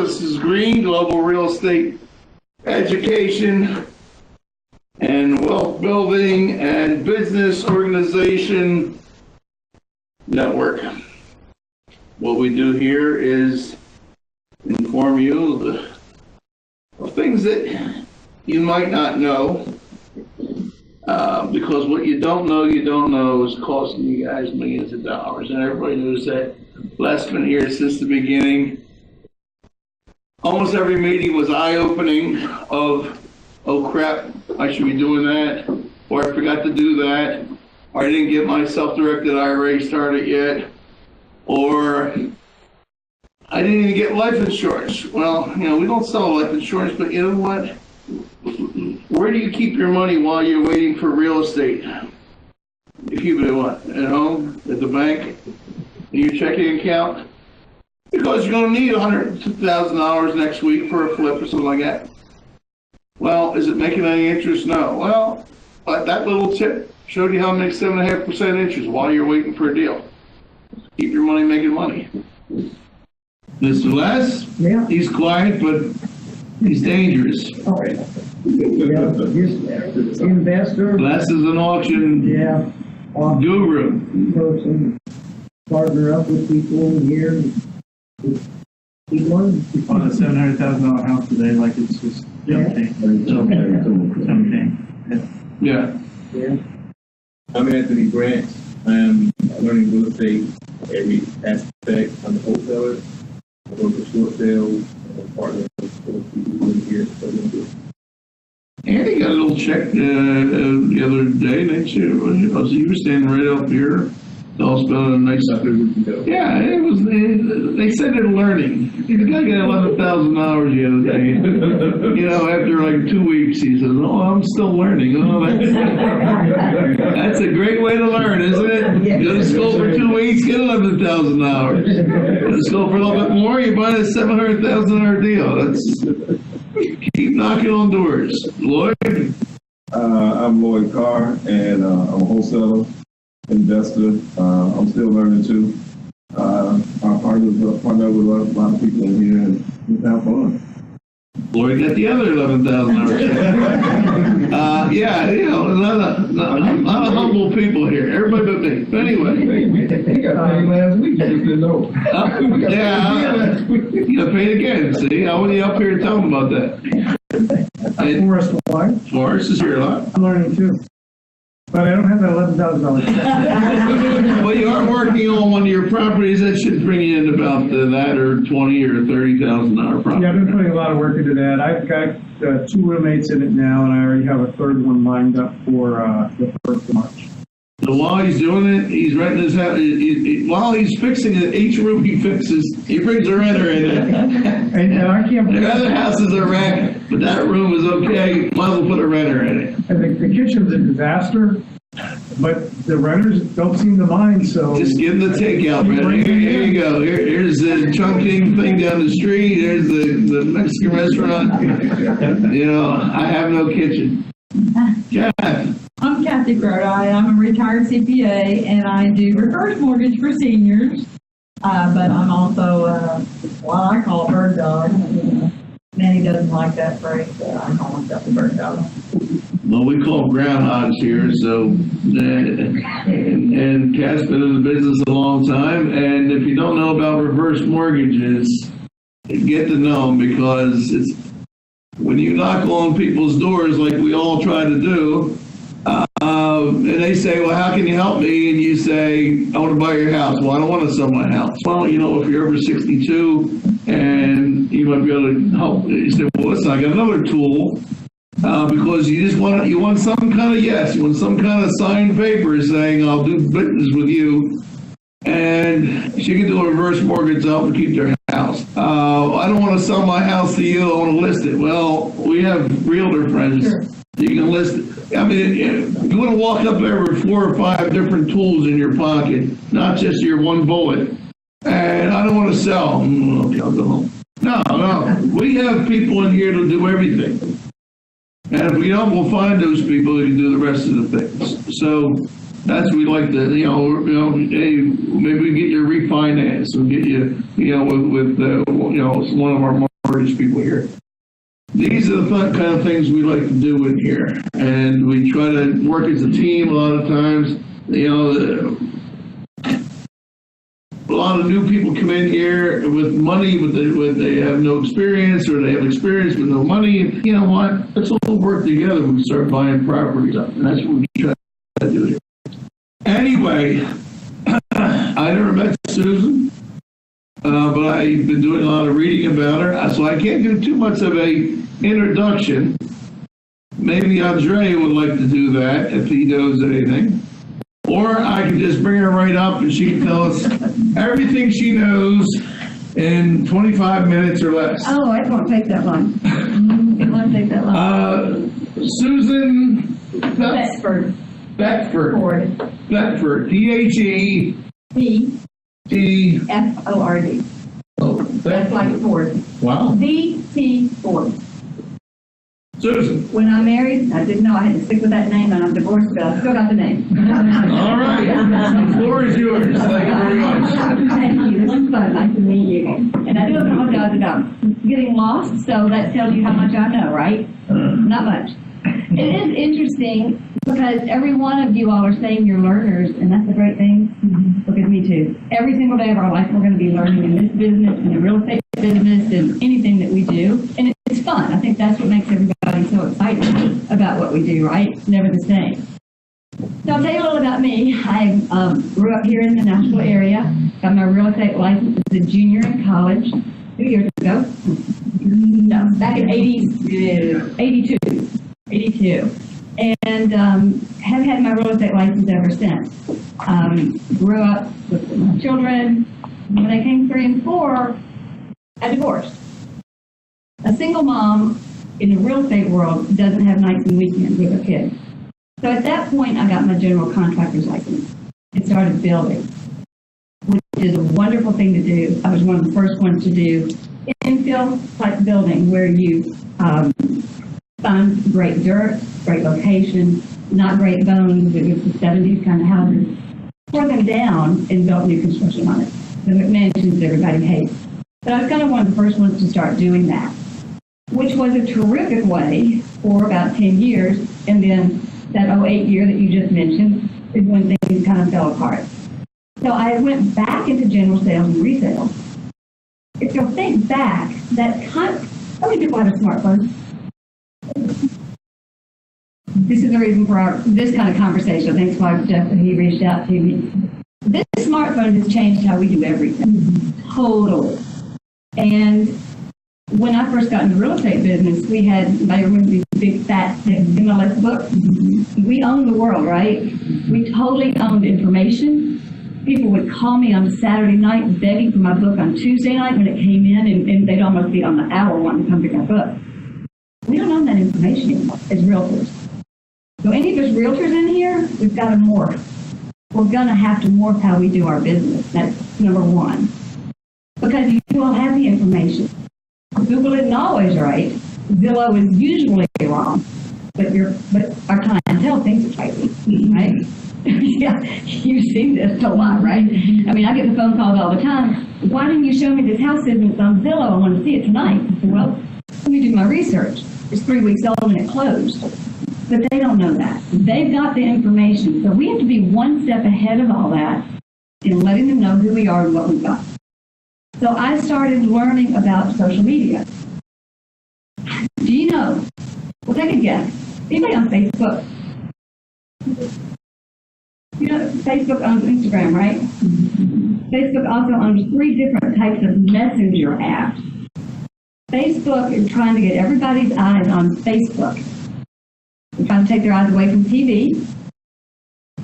This is Green, Global Real Estate Education and Wealth Building and Business Organization Network. What we do here is inform you of things that you might not know, because what you don't know is costing you guys millions of dollars. And everybody knows that. Last been here since the beginning. Almost every meeting was eye-opening of, oh crap, I should be doing that, or I forgot to do that, or I didn't get my self-directed IRA started yet, or I didn't even get life insurance. Well, we don't sell life insurance, but you know what? Where do you keep your money while you're waiting for real estate? You keep it at what? At home? At the bank? In your checking account? Because you're going to need $100,000 next week for a flip or something like that. Well, is it making any interest? No. Well, but that little tip showed you how to make 7.5% interest while you're waiting for a deal. Keep your money making money. Mr. Les? Yeah. He's quiet, but he's dangerous. Oh, yeah. Investor. Les is an auction guru. Person. Partner up with people here. Keep learning. On a $700,000 house today, like it's just something. Yeah. I'm Anthony Grant. I am learning real estate, every aspect. I'm a wholesaler. I work with short sales. I'm a partner with people here. Andy got a little check the other day, didn't you? So you were standing right up here. All spelled a nice. Yeah, it was. They said they're learning. The guy got $11,000 the other day. After like 2 weeks, he says, "Oh, I'm still learning." Oh, that's a great way to learn, isn't it? Go to school for 2 weeks, get $11,000. Go to school for a little bit more, you buy a $700,000 deal. That's keep knocking on doors. Lloyd. I'm Lloyd Carr, and I'm a wholesaler. Investor. I'm still learning too. Our partner with a lot of people in here and have fun. Lloyd got the other $11,000. A lot of humble people here. Everybody but me. But anyway. He got paid last week. You just didn't know. You got paid again. See, I want you up here to tell them about that. Forrest is here a lot. I'm learning too. But I don't have that $11,000. Well, you are working on one of your properties that should bring you in about that or $20,000 or $30,000 property. Yeah, I've been putting a lot of work into that. I've got 2 roommates in it now, and I already have a third one lined up for the 1st of March. So while he's doing it, he's renting his house. While he's fixing it, each room he fixes, he brings a renter in it. And I can't believe the other houses are wrecked, but that room is okay. Might as well put a renter in it. And the kitchen's a disaster, but the renters don't seem to mind, so... Just give them the takeout, man. Here you go. Here's the Chungking thing down the street. Here's the Mexican restaurant. I have no kitchen. Jeff. I'm Kathy Grote. I'm a retired CPA, and I do reverse mortgage for seniors. But I'm also what I call a bird dog. Manny doesn't like that phrase, but I call myself a bird dog. Well, we call groundhogs here, so, and Kat's been in the business a long time, and if you don't know about reverse mortgages, get to know them, because it's, when you knock on people's doors like we all try to do, and they say, well, how can you help me? And you say, I want to buy your house. Well, I don't want to sell my house. Well, if you're over 62 and you might be able to help, you say, well, listen, I got another tool, because you want some kind of yes, you want some kind of signed paper saying, I'll do business with you. And she can do a reverse mortgage to help her keep their house. I don't want to sell my house to you. I want to list it. Well, we have realtor friends. Sure. You can list it. I mean, you want to walk up there with 4 or 5 different tools in your pocket, not just your one bullet. And I don't want to sell. Okay, I'll go home. No. We have people in here to do everything. And if we don't, we'll find those people who can do the rest of the things. So that's what we like to, hey, maybe we get you refinanced. We'll get you, with one of our mortgage people here. These are the kind of things we like to do in here, and we try to work as a team a lot of times. You know, a lot of new people come in here with money, but they have no experience, or they have experience with no money. And you know what? Let's all work together when we start buying properties up, and that's what we try to do here. Anyway, I never met Susan, but I've been doing a lot of reading about her, so I can't do too much of a introduction. Maybe Andre would like to do that if he knows anything. Or I can just bring her right up and she can tell us everything she knows in 25 minutes or less. Oh, it won't take that long. It won't take that long. Susan Thetford. Thetford. Thetford. T-H-E-T-F-O-R-D. Oh, That's like Ford. Wow. D.T. Ford. Susan. When I married, I didn't know I had to stick with that name, and I'm divorced, but I still got the name. All right. The floor is yours. Thank you very much. Thank you. This was fun. Nice to meet you. And I do apologize about getting lost, so that tells you how much I know, right? Not much. It is interesting because every one of you all are saying you're learners, and that's a great thing. Because me too. Every single day of our life, we're going to be learning in this business, in the real estate business, and anything that we do. And it's fun. I think that's what makes everybody so excited about what we do, right? It's never the same. So I'll tell you a little about me. I grew up here in the Nashville area. Got my real estate license as a junior in college 2 years ago. No, back in 82. And have had my real estate license ever since. Grew up with my children. When they came 3 and 4, I divorced. A single mom in the real estate world doesn't have nights and weekends with her kids. So at that point, I got my general contractor's license and started building, which is a wonderful thing to do. I was one of the first ones to do infill type building where you find great dirt, great location, not great bones. It was the 70s kind of houses. Tore them down and built new construction on it. The McMansions everybody hates. But I was kind of one of the first ones to start doing that, which was a terrific way for about 10 years. And then that 08 year that you just mentioned is when things kind of fell apart. So I went back into general sales and resale. If you'll think back, how many people have a smartphone? This is the reason for this kind of conversation. Thanks, Jeff, that he reached out to me. This smartphone has changed how we do everything. Totally. And when I first got in the real estate business, we had, I remember these big fat MLS books. We owned the world, right? We totally owned information. People would call me on Saturday night begging for my book on Tuesday night when it came in, and they'd almost be on the hour wanting to come pick my book. We don't own that information anymore as realtors. So any of us realtors in here, we've got to morph. We're going to have to morph how we do our business. That's number one. Because you all have the information. Google isn't always right. Zillow is usually wrong. But our clientele thinks it's right. Right? Yeah, you've seen this a lot, right? I mean, I get the phone calls all the time. Why didn't you show me this house business on Zillow? I want to see it tonight. I said, well, let me do my research. It's 3 weeks old and it closed. But they don't know that. They've got the information. So we have to be one step ahead of all that in letting them know who we are and what we've got. So I started learning about social media. Do you know? Well, take a guess. Anybody on Facebook? You know, Facebook owns Instagram, right? Facebook also owns 3 different types of messenger apps. Facebook is trying to get everybody's eyes on Facebook. They're trying to take their eyes away from TV.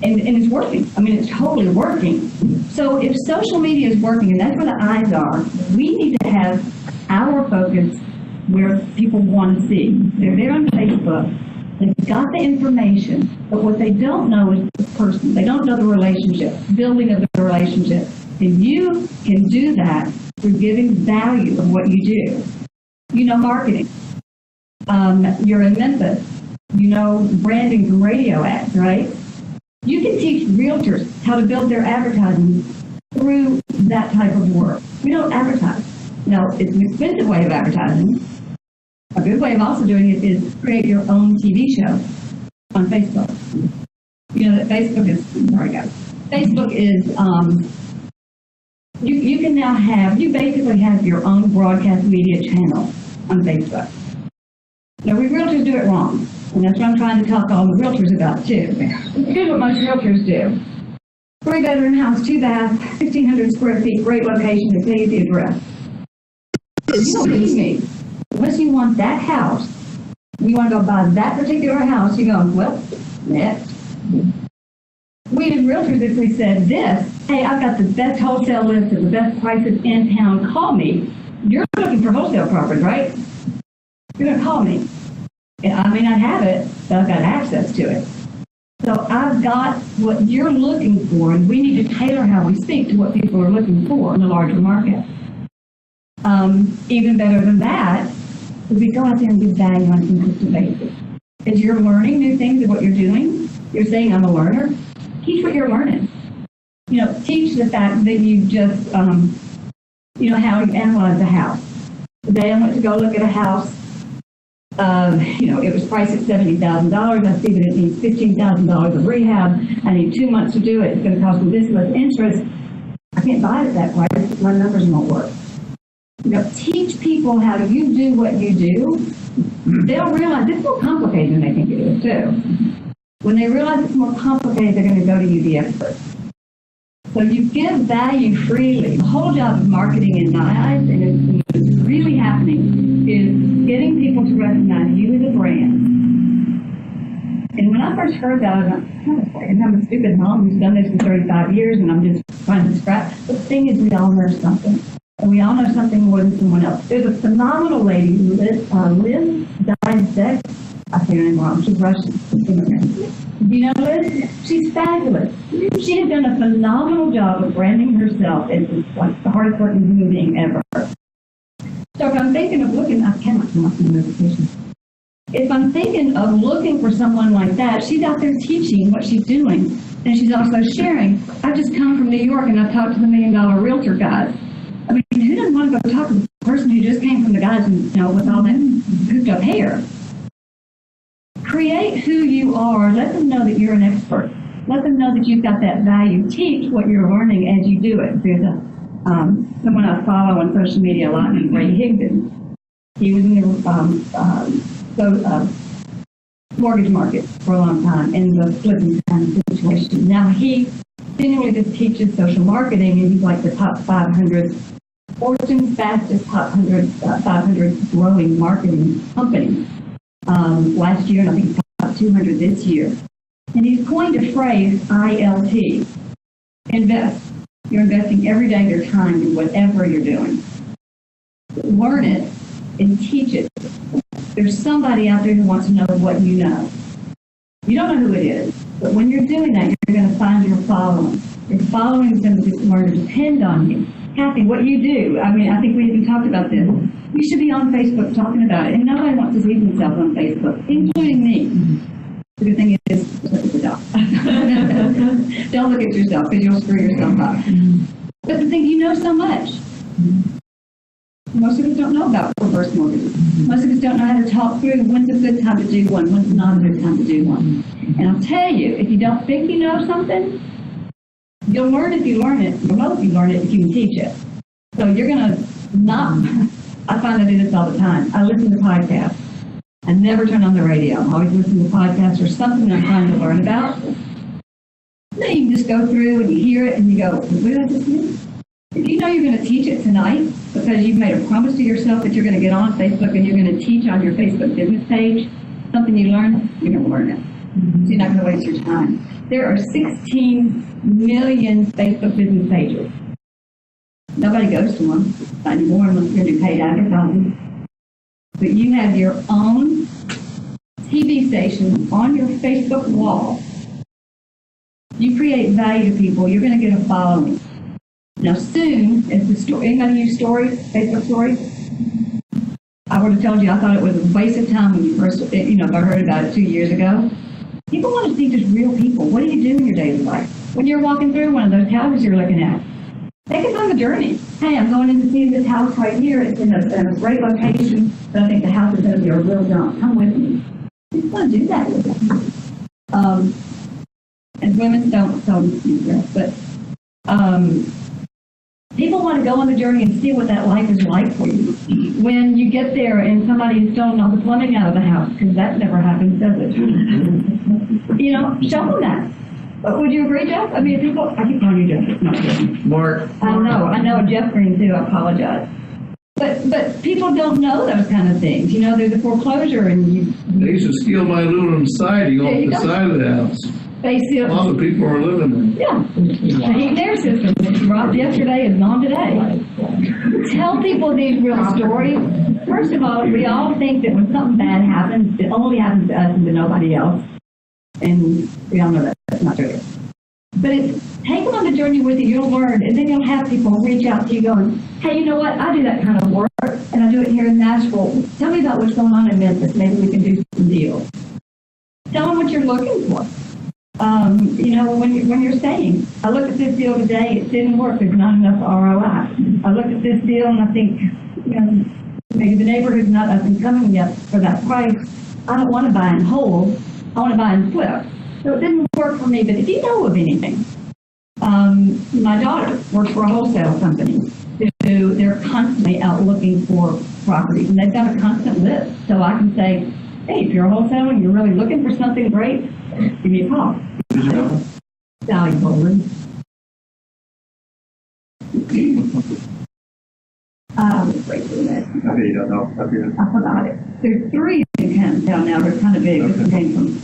And it's working. I mean, it's totally working. So if social media is working, and that's where the eyes are, we need to have our focus where people want to see. They're there on Facebook. They've got the information, but what they don't know is the person. They don't know the relationship, building of the relationship. And you can do that through giving value of what you do. You know marketing. You're in Memphis. You know branding from radio ads, right? You can teach realtors how to build their advertising through that type of work. We don't advertise. Now, it's an expensive way of advertising. A good way of also doing it is create your own TV show on Facebook. You know that Facebook is, sorry guys, Facebook is, you can now have, you basically have your own broadcast media channel on Facebook. Now, we realtors do it wrong, and that's what I'm trying to talk to all the realtors about too. Here's what most realtors do. 3-bedroom house, 2 bath, 1,500 square feet, great location, they tell you the address. You don't believe me. Unless you want that house, you want to go buy that particular house, you go, well, next. We as realtors, if we said this, hey, I've got the best wholesale list of the best prices in town, call me. You're looking for wholesale property, right? You're going to call me. And I may not have it, but I've got access to it. So I've got what you're looking for, and we need to tailor how we speak to what people are looking for in the larger market. Even better than that, is we go out there and give value on a consistent basis. As you're learning new things of what you're doing, you're saying, I'm a learner, teach what you're learning. You know, teach the fact that you just, you know, how you analyze a house. Today I went to go look at a house. You know, it was priced at $70,000. I see that it needs $15,000 of rehab. I need 2 months to do it. It's going to cost me this much interest. I can't buy it at that price. My numbers won't work. You know, teach people how you do what you do. They'll realize it's more complicated than they think it is, too. When they realize it's more complicated, they're going to go to you, the expert. So you give value freely. The whole job of marketing in my eyes, and it's really happening, is getting people to recognize you as a brand. And when I first heard that, I was like, I'm a stupid mom who's done this for 35 years, and I'm just trying to scrap. But the thing is, we all know something. And we all know something more than someone else. There's a phenomenal lady who lives Diane. I say her name wrong. She's Russian. You know Liz? She's fabulous. She has done a phenomenal job of branding herself as like the hardest working human being ever. So if I'm thinking of looking, I cannot come up with a notification. If I'm thinking of looking for someone like that, she's out there teaching what she's doing, and she's also sharing. I've just come from New York, and I've talked to the $1 Million Realtor guys. I mean, who doesn't want to go talk to the person who just came from the guys, you know, with all that hooped up hair? Create who you are. Let them know that you're an expert. Let them know that you've got that value. Teach what you're learning as you do it. There's someone I follow on social media a lot named Ray Higdon. He was in the mortgage market for a long time in the flipping kind of situation. Now he generally just teaches social marketing, and he's like the top 500 Fortune's fastest top 500 growing marketing company last year, and I think top 200 this year. And he's coined a phrase, ILT, invest. You're investing every day of your time in whatever you're doing. Learn it and teach it. There's somebody out there who wants to know what you know. You don't know who it is, but when you're doing that, you're going to find your following. Your following is going to learn to depend on you. Kathy, what you do, I mean, I think we even talked about this. You should be on Facebook talking about it, and nobody wants to see themselves on Facebook, including me. The good thing is, look at the dog. Don't look at yourself, because you'll screw yourself up. But the thing, you know so much. Most of us don't know about reverse mortgages. Most of us don't know how to talk through when's a good time to do one, when's not a good time to do one. And I'll tell you, if you don't think you know something, you'll learn if you learn it. You'll know if you learn it if you can teach it. So you're going to not, I find I do this all the time. I listen to podcasts. I never turn on the radio. I always listen to podcasts or something I'm trying to learn about. Then you can just go through and you hear it and you go, what did I just hear? If you know you're going to teach it tonight because you've made a promise to yourself that you're going to get on Facebook and you're going to teach on your Facebook business page something you learn, you're going to learn it. So you're not going to waste your time. There are 16 million Facebook business pages. Nobody goes to them, not anymore unless you're going to do paid advertising. But you have your own TV station on your Facebook wall. You create value to people, you're going to get a following. Now soon, as the story, anybody use stories, Facebook stories? I would have told you I thought it was a waste of time when you first, if I heard about it 2 years ago. People want to see just real people. What do you do in your daily life? When you're walking through one of those houses you're looking at, Take us on the journey. Hey, I'm going in to see this house right here. It's in a great location, but I think the house is going to be a real dump. Come with me. People want to do that with them. And women don't do that, but people want to go on the journey and see what that life is like for you. When you get there and somebody has stolen all the plumbing out of the house, because that never happens, does it? You know, show them that. But would you agree, Jeff? I mean, people, I keep calling you Jeff, it's not Jeff. Mark, I know Jeff Green too, I apologize. But people don't know those kind of things. You know, there's a foreclosure and they used to steal my aluminum siding off the side of the house. they see A lot of people are living there. yeah. The heat and air system that dropped yesterday is gone today. Tell people these real stories. First of all, we all think that when something bad happens, it only happens to us and to nobody else. And we all know that that's not true. But take them on the journey with you, you'll learn, and then you'll have people reach out to you going, hey, you know what, I do that kind of work, and I do it here in Nashville. Tell me about what's going on in Memphis. Maybe we can do some deals. Tell them what you're looking for. You know, when you're saying, I looked at this deal today, it didn't work, there's not enough ROI. I looked at this deal and I think, you know, maybe the neighborhood's not up and coming yet for that price. I don't want to buy and hold, I want to buy and flip. So it didn't work for me, but if you know of anything, my daughter works for a wholesale company. They're constantly out looking for properties, and they've got a constant list. So I can say, hey, if you're a wholesaler and you're really looking for something great, give me a call. Sally Bowman. Wait for a minute. Okay, you don't know. Okay. I forgot it. There's 3 in town now. They're kind of big. This one came from.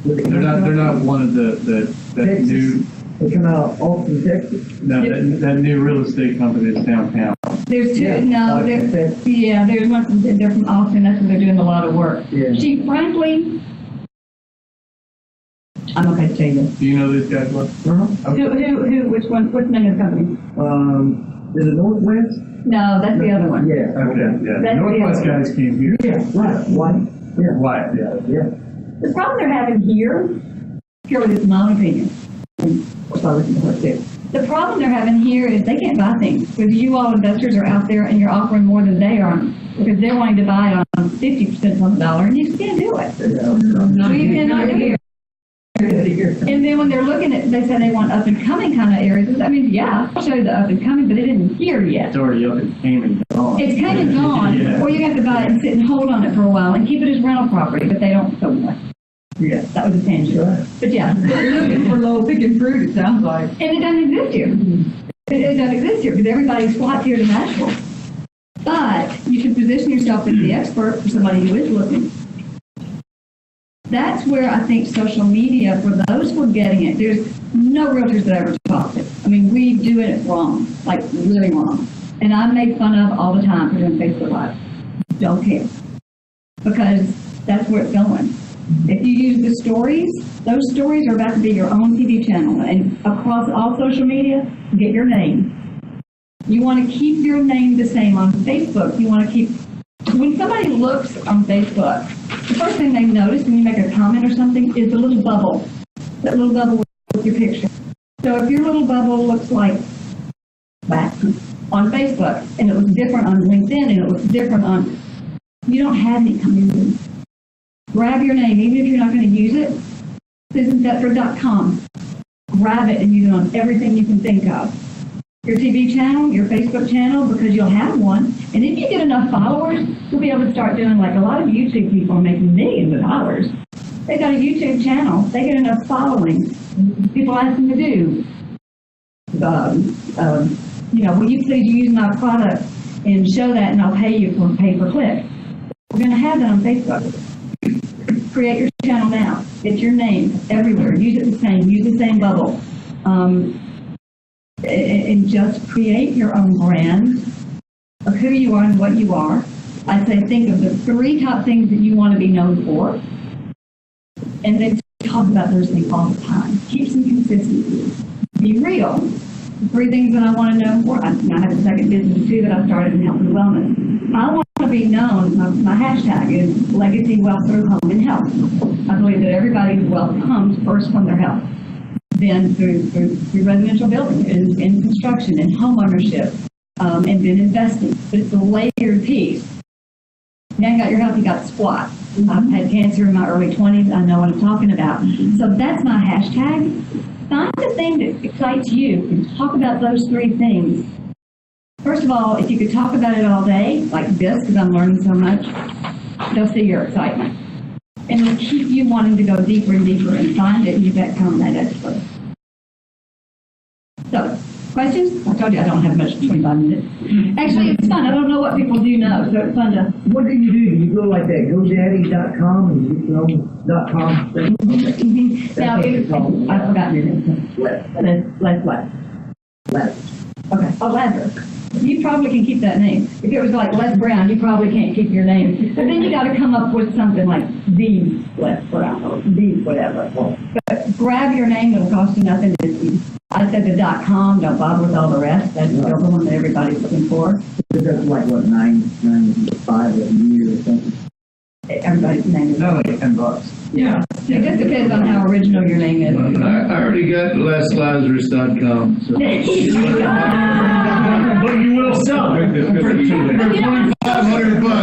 They're not one of that Texas. new, They come out of Austin, Texas. no, that new real estate company that's downtown. There's 2. Yeah. No, there's one from, they're from Austin. That's where they're doing a lot of work. Yeah. She, frankly, I'm okay to tell you this. Do you know these guys? What? Which one? What's the name of the company? Is it Northwest? No, that's the other one. Yeah. Okay, yeah. That's Northwest the- guys came here. Yeah, right, white. Yeah. White, yeah. Yeah. The problem they're having here, purely this is my own opinion, and of course I listen to her too. The problem they're having here is they can't buy things. Because you all investors are out there and you're offering more than they are, because they're wanting to buy it on 50% on the dollar, and you just can't do it. So you cannot do it. And then when they're looking at, they say they want up and coming kind of areas. I mean, yeah, I'll show you the up and coming, but it isn't here yet. It's already up and came and gone. It's kind of gone, Yeah. or you have to buy it and sit and hold on it for a while and keep it as rental property, but they don't so much. Yeah, that was a tangent. But yeah. They're looking for low picking fruit, it sounds like. And it doesn't exist here. It doesn't exist here because everybody squats here to Nashville. But you can position yourself as the expert for somebody who is looking. That's where I think social media, for those who are getting it, there's no realtors that ever talk to. I mean, we do it wrong, like really wrong. And I'm made fun of all the time for doing Facebook Live. Don't care. Because that's where it's going. If you use the stories, those stories are about to be your own TV channel. And across all social media, get your name. You want to keep your name the same on Facebook. You want to keep, when somebody looks on Facebook, the first thing they notice when you make a comment or something is the little bubble. That little bubble with your picture. So if your little bubble looks like that on Facebook, and it looks different on LinkedIn, and it looks different on, you don't have any community. Grab your name, even if you're not going to use it, SusanThetford.com. Grab it and use it on everything you can think of. Your TV channel, your Facebook channel, because you'll have one. And if you get enough followers, you'll be able to start doing like a lot of YouTube people are making millions of dollars. They got a YouTube channel, they get enough following. People ask them to do, will you please use my product and show that and I'll pay you for pay per click. We're going to have that on Facebook. Create your channel now. Get your name everywhere. Use it the same. Use the same bubble. And just create your own brand of who you are and what you are. I say think of the 3 top things that you want to be known for. And then talk about those things all the time. Keep some consistency. Be real. The 3 things that I want to know for. I have a second business too that I started in health and wellness. I want to be known, my hashtag is legacy wealth through home and health. I believe that everybody's wealth comes first from their health. then through residential building and in construction and home ownership, and then investing. But it's a layered piece. Now you got your health, you got squat. I've had cancer in my early 20s. I know what I'm talking about. So that's my hashtag. Find the thing that excites you and talk about those three things. First of all, if you could talk about it all day, like this, because I'm learning so much, they'll see your excitement. And it'll keep you wanting to go deeper and deeper and find it, and you become that expert. So, questions? I told you I don't have much, 25 minutes. Actually, it's fun. I don't know what people do know, so it's fun to... What do? Do you go like that GoDaddy.com and .com thing? Okay. Now, I've forgotten your name. Les what? Okay. Oh, Lazarus. You probably can keep that name. If it was like Les Brown, you probably can't keep your name. But then you got to come up with something like the Les Brown or the whatever. But grab your name. It'll cost you nothing. I said the .com. Don't bother with all the rest. That's the one that everybody's looking for. That's like what, 9.95 a year or something? Everybody's name is. No, $10. Yeah. It just depends on how original your name is. I already got leslazarus.com. So. But you will sell it. For $2,500. But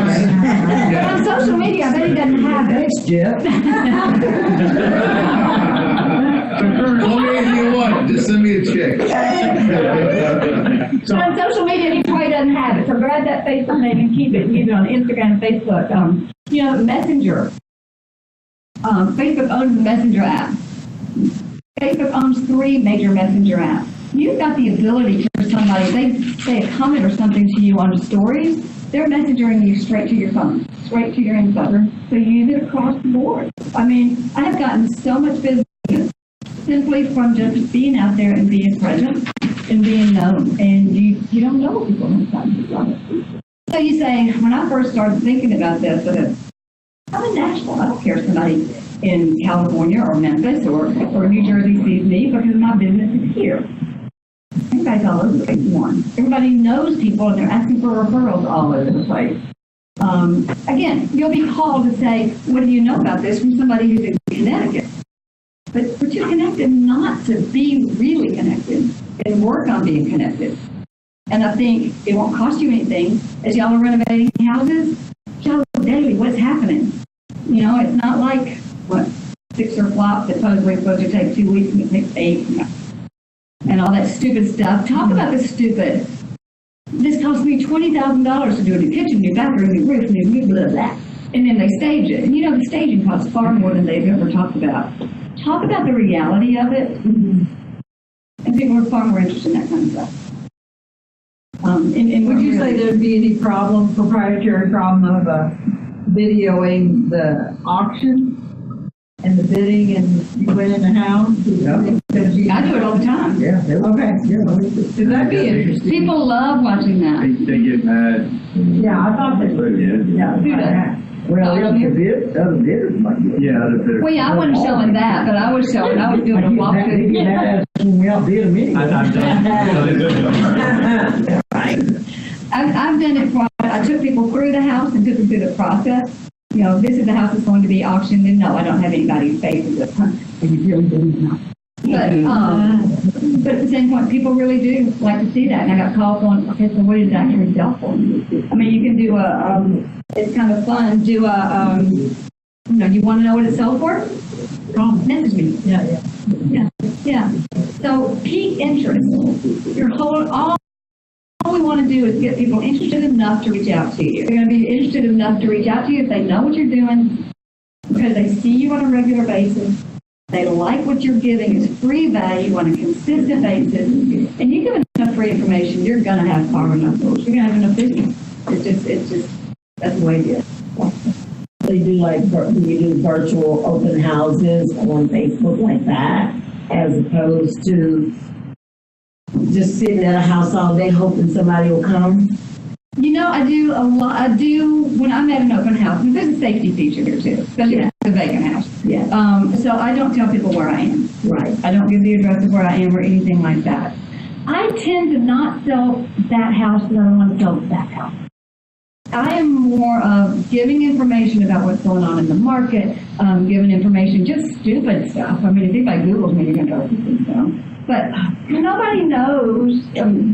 on social media, I bet he doesn't have it. Thanks, Jeff. Only if you want. Just send me a check. So on social media, he probably doesn't have it. So grab that Facebook name and keep it. Use it on Instagram and Facebook. Messenger. Facebook owns the Messenger app. Facebook owns 3 major Messenger apps. You've got the ability for somebody, they say a comment or something to you on the stories, they're messenging you straight to your phone, straight to your info. So you use it across the board. I mean, I have gotten so much business simply from just being out there and being present and being known. And you don't know what people sometimes. So you say, when I first started thinking about this, I'm in Nashville. I don't care if somebody in California or Memphis or New Jersey sees me because my business is here. Everybody's all over the place. Everybody knows people and they're asking for referrals all over the place. Again, you'll be called to say, what do you know about this from somebody who's in Connecticut? But we're too connected not to be really connected and work on being connected. And I think it won't cost you anything. As y'all are renovating houses, show daily what's happening. It's not like, 6 or flop that supposedly supposed to take 2 weeks and it takes 8. And all that stupid stuff. Talk about the stupid. This cost me $20,000 to do a new kitchen, new bathroom, new roof, new blah, blah. And then they stage it. And the staging costs far more than they've ever talked about. Talk about the reality of it. And people are far more interested in that kind of stuff. And would you say there'd be any proprietary problem of videoing the auction and the bidding and you went in the house? Yeah. I do it all the time. Yeah. Okay. Yeah. That'd be interesting. People love watching that. They get mad. Yeah, I thought that. Yeah. Do that. Well, other bidders might get it. Yeah, other bidders. Well, yeah, I wasn't showing that, but I was doing a walkthrough. They get mad when we outbid them anyway. I've done it for, I took people through the house and took them through the process. This is the house that's going to be auctioned, and no, I don't have anybody's faces up front. And you really believe not. But at the same point, people really do like to see that. And I got calls on, okay, so what does it actually sell for? I mean, you can do it's kind of fun, do you want to know what it sells for? Message me. Yeah. So peak interest. All we want to do is get people interested enough to reach out to you. They're going to be interested enough to reach out to you if they know what you're doing, because they see you on a regular basis. They like what you're giving is free value on a consistent basis. And you give enough free information, you're going to have far enough doors. You're going to have enough business. It's just, that's the way it is. They do you do virtual open houses on Facebook like that, as opposed to just sitting at a house all day hoping somebody will come? I do a lot. I do when I'm at an open house. And there's a safety feature here too, especially if it's a vacant house. Yeah. So I don't tell people where I am. Right. I don't give the address of where I am or anything like that. I tend to not sell that house, and I don't want to sell that house. I am more of giving information about what's going on in the market, giving information, just stupid stuff. I mean, if anybody Googles me, you're going to go, you know. But nobody knows.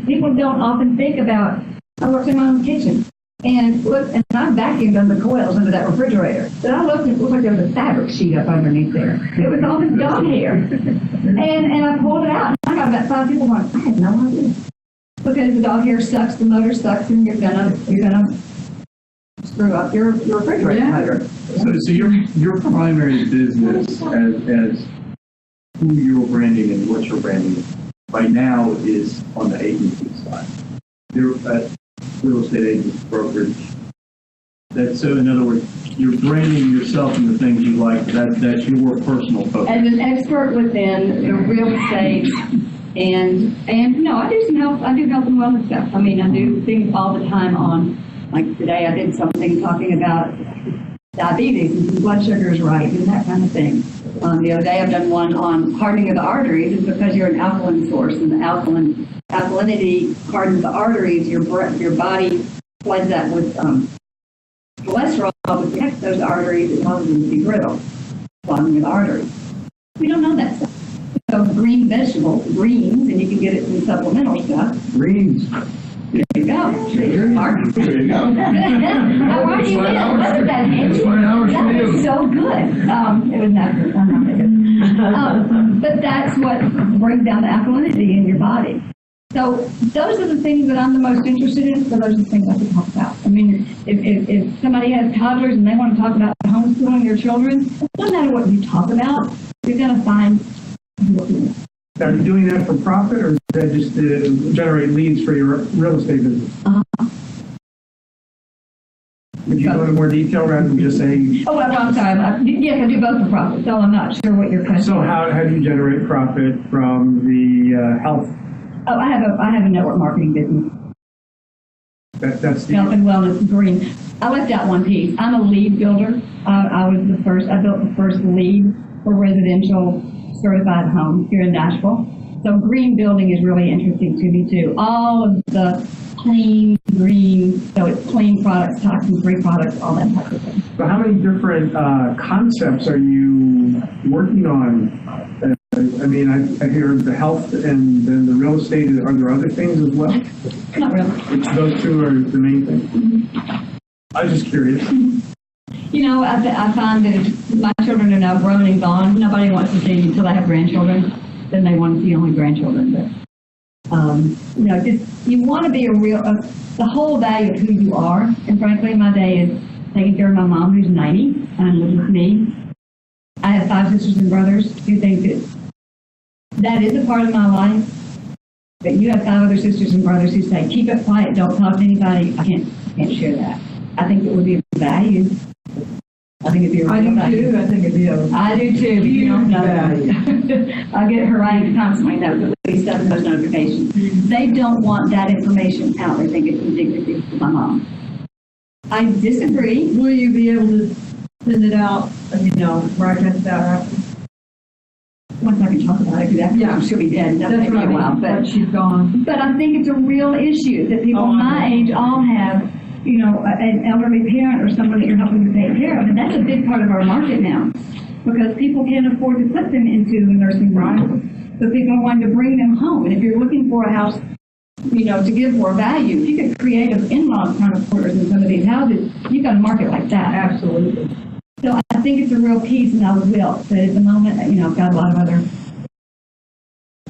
People don't often think about, I worked in my own kitchen. And look, and I vacuumed on the coils under that refrigerator. But I looked, and it looked like there was a fabric sheet up underneath there. It was all this dog hair. And I pulled it out. And I got about 5 people going, I had no idea. Because the dog hair sucks, the motor sucks, and you're gonna screw up your refrigerator motor. So your primary business as who you're branding and what you're branding right now is on the agency side. You're at real estate agents, brokerage. So in other words, you're branding yourself and the things you like. That's your personal focus. As an expert within real estate, and no, I do some health. I do health and wellness stuff. I mean, I do things all the time on. Like today, I did something talking about diabetes and blood sugar is right and that kind of thing. The other day, I've done one on hardening of the arteries. It's because you're an alkaline source, and the alkalinity hardens the arteries. Your body floods that with cholesterol, which protects those arteries. It causes them to be brittle, clogging of the arteries. We don't know that stuff. So green vegetables, greens, and you can get it in supplemental stuff. Greens. There you go. Mark. There you go. How are you? Wasn't that interesting? That was so good. It was not good. I'm not good. But that's what brings down the alkalinity in your body. So those are the things that I'm the most interested in, so those are the things I can talk about. I mean, if somebody has toddlers and they want to talk about homeschooling their children, it doesn't matter what you talk about, you're going to find. Are you doing that for profit, or is that just to generate leads for your real estate business? Would you go into more detail rather than just saying? Oh, well, I'm sorry. Yes, I do both for profit, so I'm not sure what your question is. So how do you generate profit from the health? Oh, I have a network marketing business. That's the Health and wellness green. I left out one piece. I'm a lead builder. I built the first lead for residential certified homes here in Nashville. So green building is really interesting to me too. All of the clean, green, so it's clean products, toxin-free products, all that type of thing. So how many different concepts are you working on? I mean, I hear the health and then the real estate. Are there other things as well? Not really. Those two are the main things? I was just curious. You know, I find that if my children are now grown and gone, nobody wants to see me until I have grandchildren. Then they want to see only grandchildren. But, you know, just, you want to be the whole value of who you are. And frankly, my day is taking care of my mom, who's 90, and lives with me. I have 5 sisters and brothers who think that is a part of my life. But you have 5 other sisters and brothers who say, keep it quiet, don't talk to anybody. I can't share that. I think it would be of value. I think it'd be a real value. I think it'd be a I do too, but you don't know. value. I get harangued constantly, though, at least 7 those notifications. They don't want that information out. They think it's indignity to my mom. I disagree. Will you be able to send it out, broadcast it out after? Once I can talk about it, because she'll be dead. That'll take me a while. But she's gone. But I think it's a real issue that people my age all have, an elderly parent or someone that you're helping to take care of. And that's a big part of our market now, because people can't afford to put them into a nursing home. So people are wanting to bring them home. And if you're looking for a house, to give more value, if you could create an in-law kind of quarters in some of these houses, you've got a market like that. Absolutely. So I think it's a real piece, and I will. But at the moment, I've got a lot of other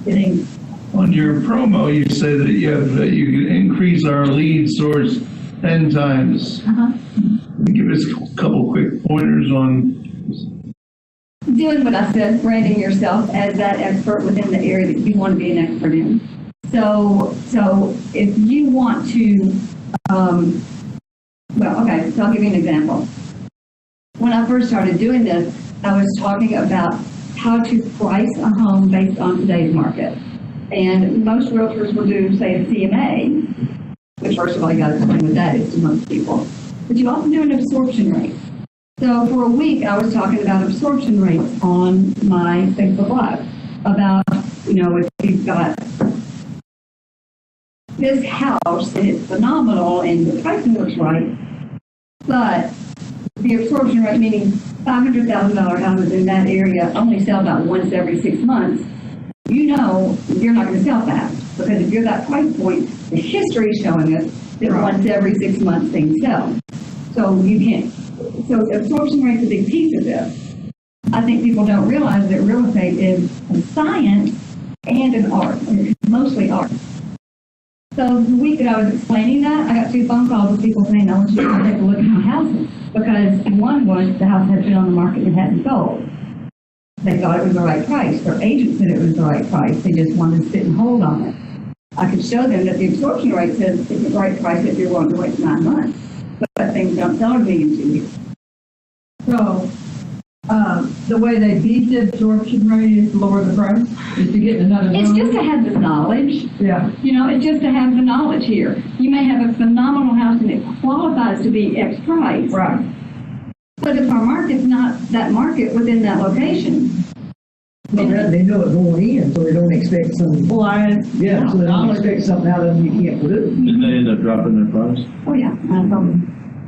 things. On your promo, you say that you can increase our lead source 10 times. Give us a couple quick pointers on Doing what I said, branding yourself as that expert within the area that you want to be an expert in. So if you want to, so I'll give you an example. When I first started doing this, I was talking about how to price a home based on today's market. And most realtors will do, say, a CMA, which first of all, you got to explain what that is to most people. But you also do an absorption rate. So for a week, I was talking about absorption rates on my Facebook Live about, if you've got this house and it's phenomenal and the pricing looks right, But the absorption rate, meaning $500,000 houses in that area only sell about once every 6 months, you know you're not going to sell fast. Because if you're that price point, the history is showing us that once every 6 months things sell. So you can't. So absorption rate's a big piece of this. I think people don't realize that real estate is a science and an art. It's mostly art. So the week that I was explaining that, I got 2 phone calls with people saying, I want you to come take a look at my houses. Because one was the house had been on the market and hadn't sold. They thought it was the right price. Their agent said it was the right price. They just wanted to sit and hold on it. I could show them that the absorption rate says it's the right price if you're willing to wait 9 months. But things don't sell in 2 years. So, the way they beat the absorption rate is to lower the price, is to get another It's zone? just to have the knowledge. Yeah. You know, it's just to have the knowledge here. You may have a phenomenal house and it qualifies to be X price. Right. But if our market's not that market within that location, Well, they know it going in, so they don't expect some, yeah, so they don't expect something out of them you can't produce. Did they end up dropping their price? oh yeah,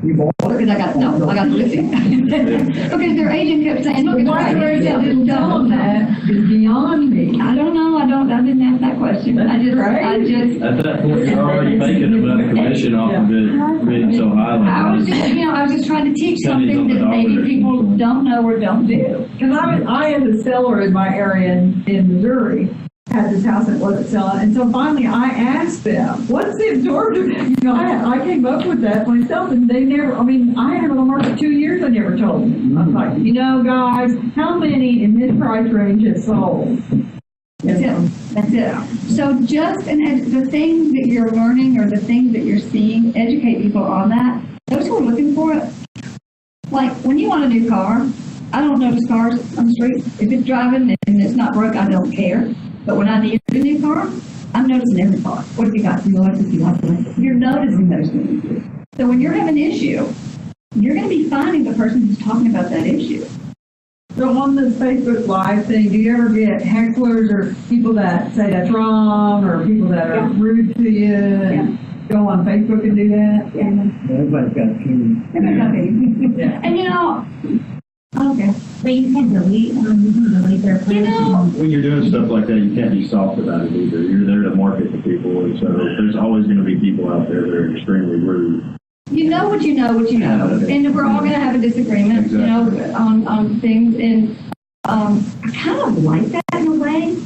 You bought it? because I got the listing. Because their agent kept saying, look, it's Why right. they didn't tell them that is beyond me. I don't know, I didn't ask that question. I just, At that point, you're already making enough commission off of it being so high. I was just trying to teach something that maybe people don't know or don't do. Because I as a seller in my area in Missouri, had this house that wasn't selling, and so finally I asked them, what's the absorption? You know, I came up with that myself, and they never, I mean, I had it on the market 2 years, they never told me. I was like, you know, guys, how many in this price range have sold? That's it. So just the things that you're learning or the things that you're seeing, educate people on that. Those who are looking for it, like when you want a new car, I don't notice cars on the street. If it's driving and it's not broke, I don't care. But when I need a new car, I'm noticing every car. What have you got? You like this, you like this. You're noticing those things. So when you're having an issue, you're going to be finding the person who's talking about that issue. So on this Facebook Live thing, do you ever get hecklers or people that say that's wrong, or people that are rude to you and go on Facebook and do that? Yeah. Everybody's got opinions. Yeah. And you know, okay. But you can delete their posts. You know, When you're doing stuff like that, you can't be soft about it either. You're there to market to people, and so there's always going to be people out there that are extremely rude. you know what you know, and we're all going to have a disagreement, you know, on things. And I kind of like that in a way,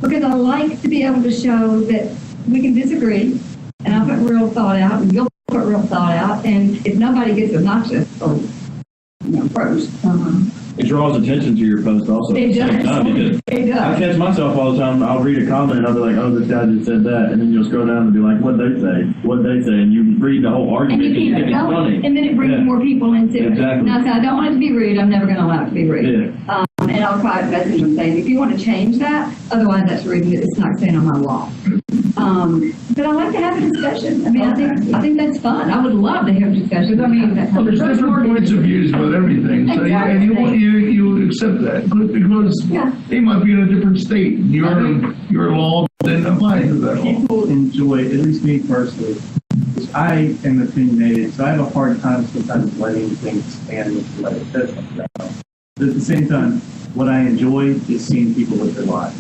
because I like to be able to show that we can disagree, and I'll put real thought out, and you'll put real thought out, and if nobody gets obnoxious or gross, It draws attention to your post also. It at the same does. time, because It does. I catch myself all the time. I'll read a comment and I'll be like, "Oh, this guy just said that," and then you'll scroll down and be like, "What'd they say? What'd they say?" And you read the whole and argument you and you keep think it it's going, funny. and then it brings Yeah. more people into it. Exactly. Now, I said, I don't want it to be rude. I'm never going to allow it to be rude. Yeah. And I'll private message them saying, if you want to change that, otherwise that's rude and it's not staying on my wall. But I like to have a discussion. I mean, I think that's fun. I would love to have discussions. I mean, Well, there's different points of views about everything, so and you accept that because Yeah. they might be in a different state. Your law then applies to that law. People enjoy, at least me personally, which I am opinionated, so I have a hard time sometimes letting things stand and let it sit like that. But at the same time, what I enjoy is seeing people live their lives.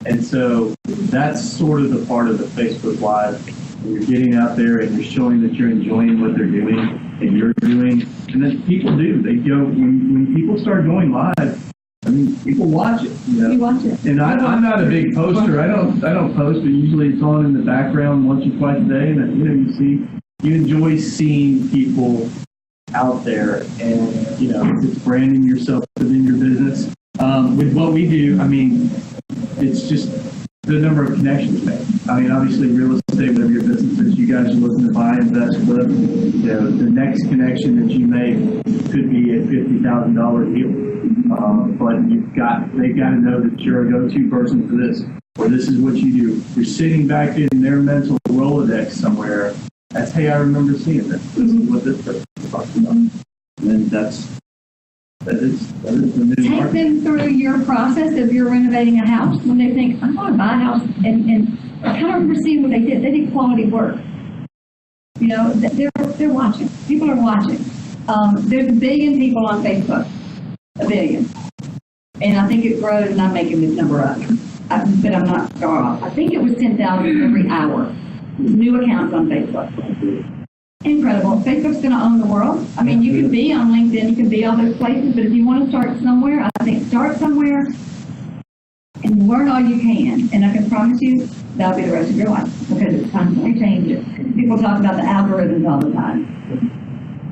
And so that's sort of the part of the Facebook Live, when you're getting out there and you're showing that you're enjoying what they're doing and you're doing, and then people do. They go, when people start going live, I mean, people watch it, you know. You watch it. And I'm not a big poster. I don't post, but usually it's on in the background once or twice a day, and you enjoy seeing people out there, and it's branding yourself within your business. With what we do, I mean, it's just the number of connections made. I mean, obviously, real estate, whatever your business is, you guys are looking to buy, invest, flip. The next connection that you make could be a $50,000 deal. But they've got to know that you're a go-to person for this, or this is what you do. You're sitting back in their mental Rolodex somewhere. That's, hey, I remember seeing this. This is what this person is talking about. And then that is the new Take market. them through your process of you're renovating a house when they think, I'm going to buy a house, and I kind of remember seeing what they did. They did quality work. They're watching. People are watching. There's 1 billion people on Facebook, 1 billion. And I think it grows, and I'm making this number up, but I'm not far off. I think it was 10,000 every hour, new accounts on Facebook. Incredible. Facebook's going to own the world. I mean, you can be on LinkedIn, you can be all those places, but if you want to start somewhere, I think start somewhere and learn all you can. And I can promise you, that'll be the rest of your life, because it's constantly changing. People talk about the algorithms all the time.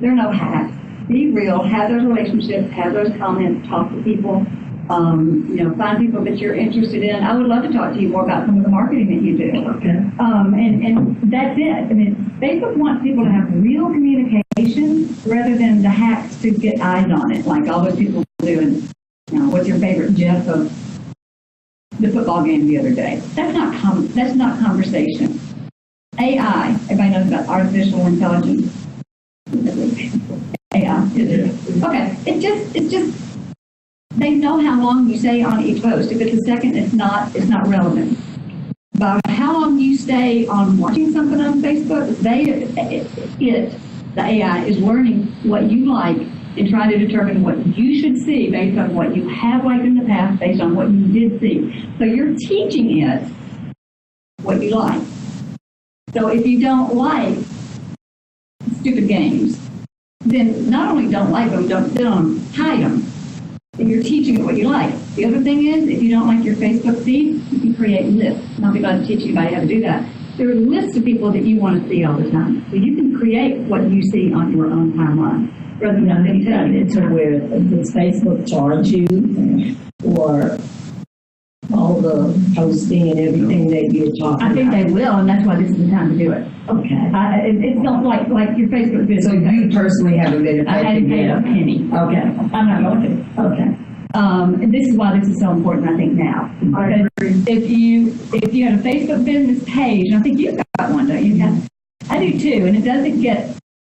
There are no hacks. Be real, have those relationships, have those comments, talk to people, find people that you're interested in. I would love to talk to you more about some of the marketing that you do. Okay. And that's it. I mean, Facebook wants people to have real communication rather than the hacks to get eyes on it, like all those people do. And, what's your favorite GIF of the football game the other day? That's not conversation. AI, everybody knows about artificial intelligence. AI. Okay. It's just, they know how long you stay on each post. If it's a second, it's not relevant. But how long you stay on watching something on Facebook, the AI is learning what you like and trying to determine what you should see based on what you have liked in the past, based on what you did see. So you're teaching it what you like. So if you don't like stupid games, then not only don't like them, don't sit on them, hide them. And you're teaching it what you like. The other thing is, if you don't like your Facebook feed, you can create lists. Not because I teach anybody how to do that. There are lists of people that you want to see all the time. So you can create what you see on your own timeline. Rather than them telling you To where does Facebook charge you for all the posting and everything that you're talking about? I think they will, and that's why this is the time to do it. Okay. It's not like your Facebook business. So you personally haven't been I hadn't paid a penny. Okay. I'm not going to. Okay. And this is why this is so important, I think, now. Because if you had a Facebook business page, and I think you've got one, don't you? I do too, and it doesn't get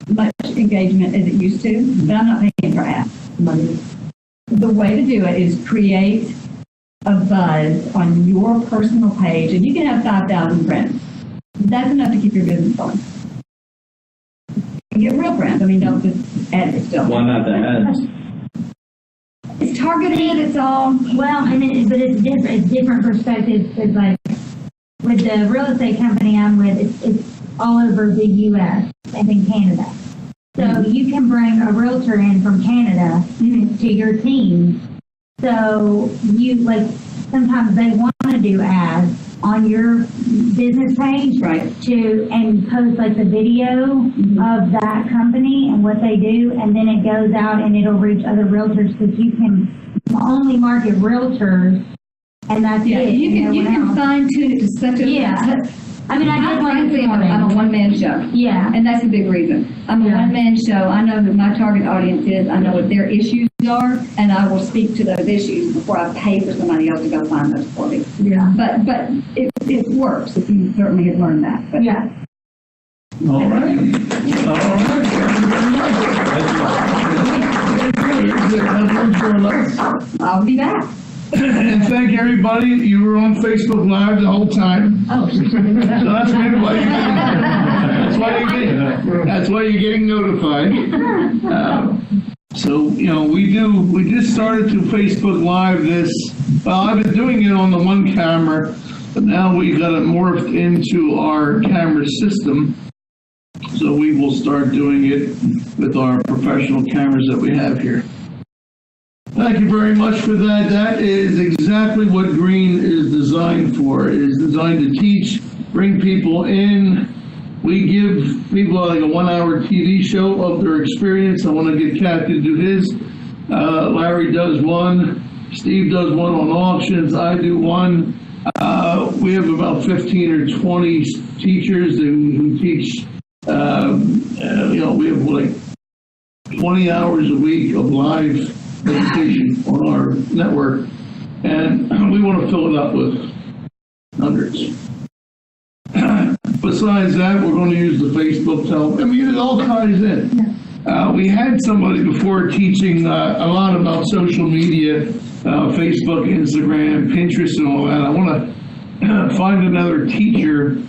much engagement as it used to, but I'm not paying for ads. The way to do it is create a buzz on your personal page, and you can have 5,000 friends. That's enough to keep your business going. And get real friends. I mean, don't just add it still. Why not the ads? It's targeted, it's all. Well, but it's different. It's different perspectives. It's like with the real estate company I'm with, it's all over the U.S. and in Canada. So you can bring a realtor in from Canada to your team. So sometimes they want to do ads on your business page, Right. and post like the video of that company and what they do, and then it goes out and it'll reach other realtors, because you can only market realtors, and that's it. You can fine tune it to such a. Yeah. I mean, frankly, I'm a one-man show. Yeah. And that's the big reason. I'm a one-man show. I know who my target audience is. I know what their issues are, and I will speak to those issues before I pay for somebody else to go find those for me. Yeah. But it works. If you certainly have learned that. But Yeah. All right. I'll be back. And thank everybody. You were on Facebook Live the whole time. Oh, So that's good. That's why you're getting notified. So, we just started to Facebook Live this. Well, I've been doing it on the one camera, but now we got it morphed into our camera system. So we will start doing it with our professional cameras that we have here. Thank you very much for that. That is exactly what Green is designed for. It is designed to teach, bring people in. We give people like a 1-hour TV show of their experience. I want to get Kathy to do his. Larry does one. Steve does one on auctions. I do one. We have about 15 or 20 teachers who teach. We have like 20 hours a week of live education on our network, and we want to fill it up with hundreds. Besides that, we're going to use the Facebook to help. I mean, it all ties in. We had somebody before teaching a lot about social media, Facebook, Instagram, Pinterest, and all that. I want to find another teacher,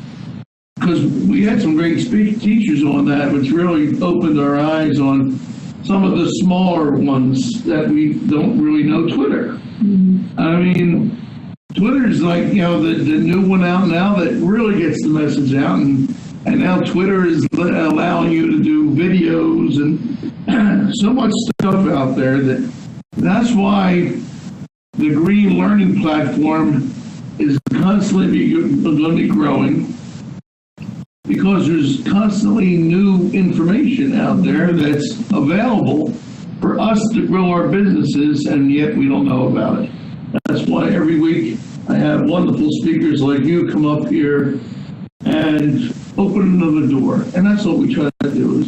because we had some great teachers on that, which really opened our eyes on some of the smaller ones that we don't really know Twitter. I mean, Twitter's like, the new one out now that really gets the message out, and now Twitter is allowing you to do videos and so much stuff out there that's why the Green Learning Platform is constantly going to be growing, because there's constantly new information out there that's available for us to grow our businesses, and yet we don't know about it. That's why every week I have wonderful speakers like you come up here and open another door, and that's what we try to do.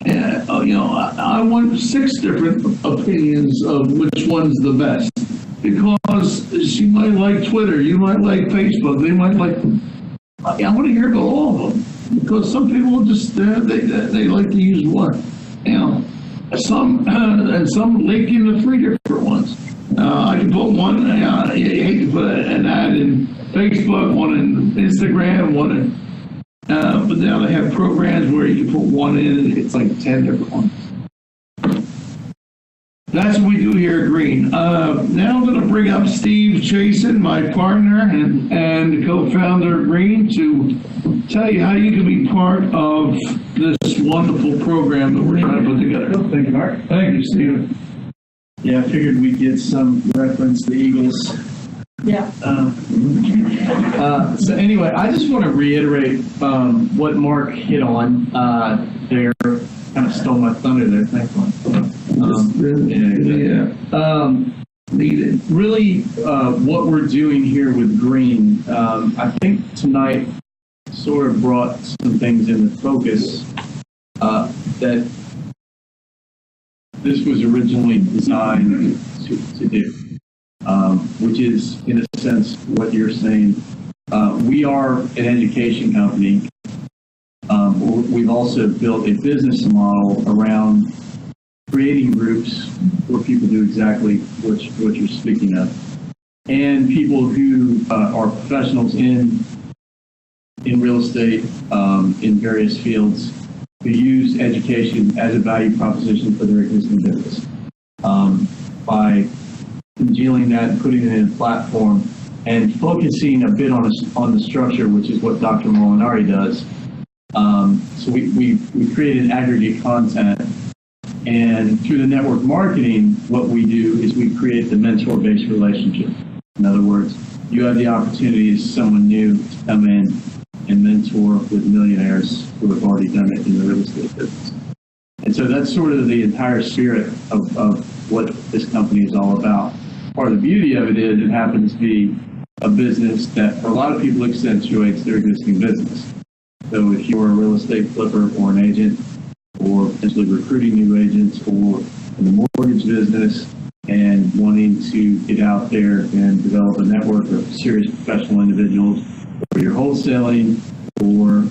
I want 6 different opinions of which one's the best, because you might like Twitter, you might like Facebook, they might like. I want to hear about all of them, because some people just they like to use one. Some and some link into 3 different ones. I can put one. I hate to put an ad in Facebook, one in Instagram, one in. But now they have programs where you can put one in, and it's like 10 different ones. That's what we do here at Green. Now I'm going to bring up Steve Chasen, my partner and co-founder of Green, to tell you how you can be part of this wonderful program that we're trying to put together. Well, thank you, Mark. Thank you, Steve. Yeah, I figured we'd get some reference to the Eagles. Yeah. So anyway, I just want to reiterate what Mark hit on there. Kind of stole my thunder there. Thanks, Mark. Needed. Really, what we're doing here with Green, I think tonight sort of brought some things into focus that this was originally designed to do, which is, in a sense, what you're saying. We are an education company. We've also built a business model around creating groups where people do exactly what you're speaking of, and people who are professionals in real estate, in various fields, who use education as a value proposition for their existing business. By congealing that and putting it in a platform and focusing a bit on the structure, which is what Dr. Molinari does. So we created aggregate content, and through the network marketing, what we do is we create the mentor-based relationship. In other words, you have the opportunity as someone new to come in and mentor with millionaires who have already done it in the real estate business. And so that's sort of the entire spirit of what this company is all about. Part of the beauty of it is it happens to be a business that for a lot of people accentuates their existing business. So if you're a real estate flipper or an agent, or potentially recruiting new agents, or in the mortgage business and wanting to get out there and develop a network of serious professional individuals, or you're wholesaling, or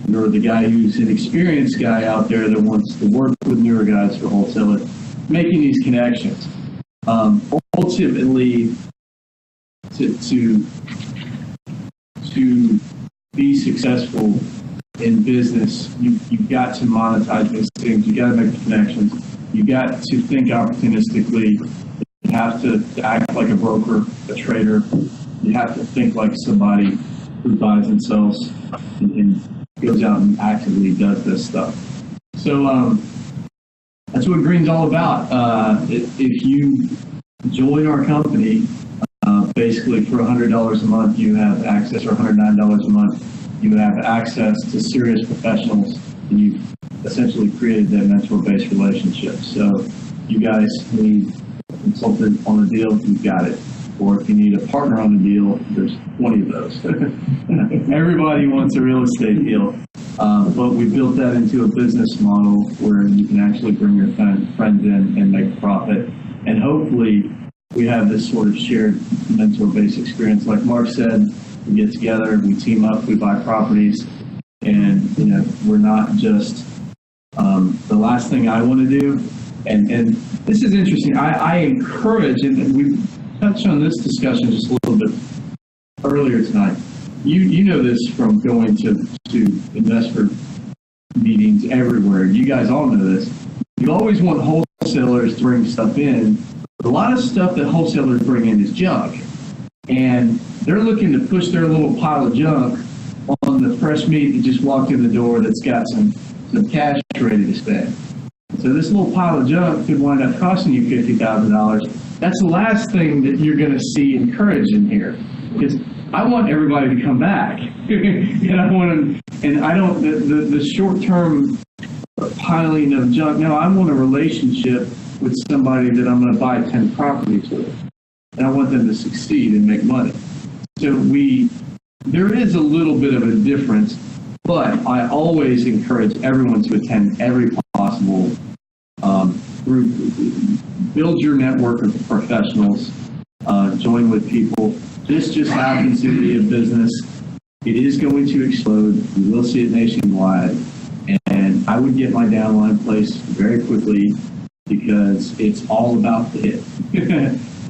you're the guy who's an experienced guy out there that wants to work with newer guys for wholesaling, making these connections. Ultimately, to be successful in business, you've got to monetize these things. You got to make the connections. You got to think opportunistically. You have to act like a broker, a trader. You have to think like somebody who buys and sells and goes out and actively does this stuff. So that's what Green's all about. If you join our company, basically for $100 a month, you have access, or $109 a month, you have access to serious professionals, and you've essentially created that mentor-based relationship. So you guys need a consultant on a deal, you've got it. Or if you need a partner on the deal, there's 20 of those. Everybody wants a real estate deal. But we built that into a business model where you can actually bring your friends in and make a profit. And hopefully we have this sort of shared mentor-based experience. Like Mark said, we get together, we team up, we buy properties, and we're not just the last thing I want to do. And this is interesting. I encourage, and we touched on this discussion just a little bit earlier tonight. You know this from going to investor meetings everywhere. You guys all know this. you always want wholesalers to bring stuff in. A lot of stuff that wholesalers bring in is junk. And they're looking to push their little pile of junk on the fresh meat that just walked in the door that's got some cash ready to spend. So this little pile of junk could wind up costing you $50,000. That's the last thing that you're going to see encouraged in here. Because I want everybody to come back. And I want them, and I don't, the short-term piling of junk. No, I want a relationship with somebody that I'm going to buy 10 properties with. And I want them to succeed and make money. So there is a little bit of a difference, but I always encourage everyone to attend every possible group. Build your network of professionals, join with people. This just happens to be a business. It is going to explode. You will see it nationwide. And I would get my downline placed very quickly because it's all about the hit.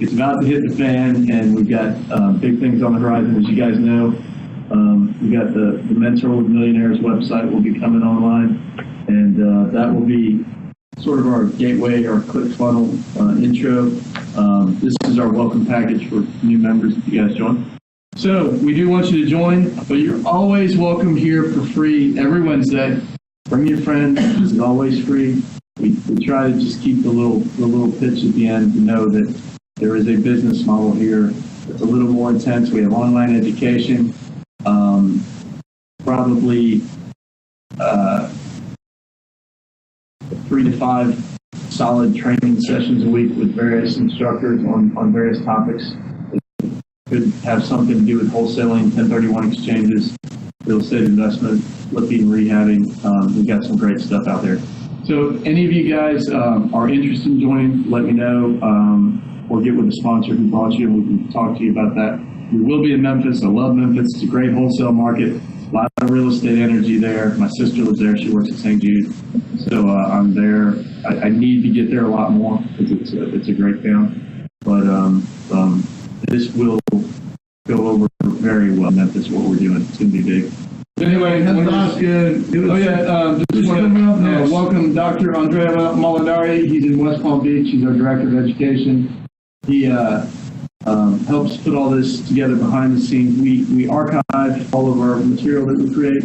It's about to hit the fan, and we've got big things on the horizon, as you guys know. We've got the Mentor with Millionaires website will be coming online, and that will be sort of our gateway, our ClickFunnels intro. This is our welcome package for new members if you guys join. So we do want you to join, but you're always welcome here for free every Wednesday. Bring your friends. It's always free. We try to just keep the little pitch at the end to know that there is a business model here that's a little more intense. We have online education, probably 3 to 5 solid training sessions a week with various instructors on various topics. It could have something to do with wholesaling, 1031 exchanges, real estate investment, flipping, rehabbing. We've got some great stuff out there. So any of you guys are interested in joining, let me know. Or get with the sponsor who brought you, and we can talk to you about that. We will be in Memphis. I love Memphis. It's a great wholesale market. A lot of real estate energy there. My sister lives there. She works at St. Jude. So I'm there. I need to get there a lot more because it's a great town. But this will go over very well in Memphis, what we're doing. It's going to be big. Anyway, just want to welcome Dr. Andrea Molinari. He's in West Palm Beach. He's our Director of Education. He helps put all this together behind the scenes. We archive all of our material that we create,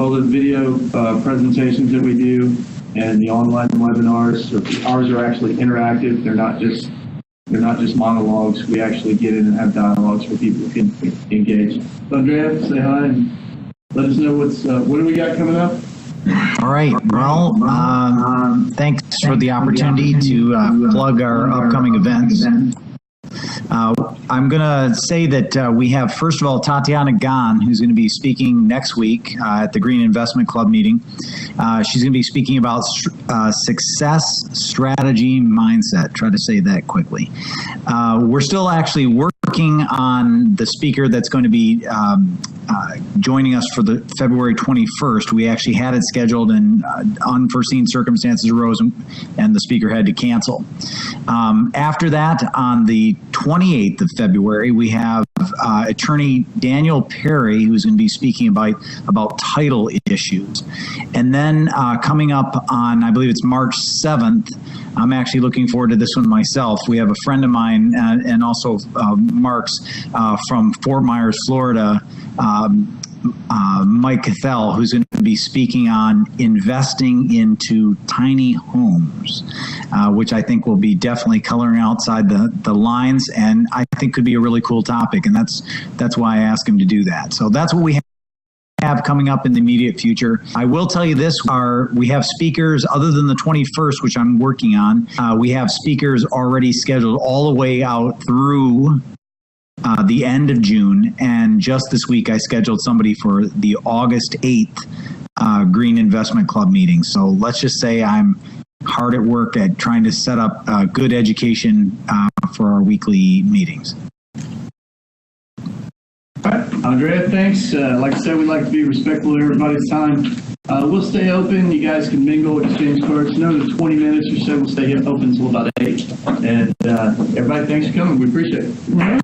all the video presentations that we do, and the online webinars. So ours are actually interactive. They're not just monologues. We actually get in and have dialogues where people can engage. So Andrea, say hi and let us know what do we got coming up. All right. Well, thanks for the opportunity to plug our upcoming events. I'm going to say that we have, first of all, Tatiana Gan, who's going to be speaking next week at the Green Investment Club meeting. She's going to be speaking about success, strategy, mindset. Try to say that quickly. We're still actually working on the speaker that's going to be joining us for the February 21st. We actually had it scheduled and unforeseen circumstances arose and the speaker had to cancel. After that, on the 28th of February, we have attorney Daniel Perry, who's going to be speaking about title issues. And then coming up on, I believe it's March 7th, I'm actually looking forward to this one myself. We have a friend of mine and also Mark's from Fort Myers, Florida, Mike Cathell, who's going to be speaking on investing into tiny homes, which I think will be definitely coloring outside the lines, and I think could be a really cool topic, and that's why I asked him to do that. So that's what we have coming up in the immediate future. I will tell you this, we have speakers other than the 21st, which I'm working on. We have speakers already scheduled all the way out through the end of June, and just this week I scheduled somebody for the August 8th Green Investment Club meeting. So let's just say I'm hard at work at trying to set up good education for our weekly meetings. All right, Andrea, thanks. Like I said, we'd like to be respectful of everybody's time. We'll stay open. You guys can mingle, exchange cards. Another 20 minutes or so. We'll stay open until about 8. And everybody, thanks for coming. We appreciate it.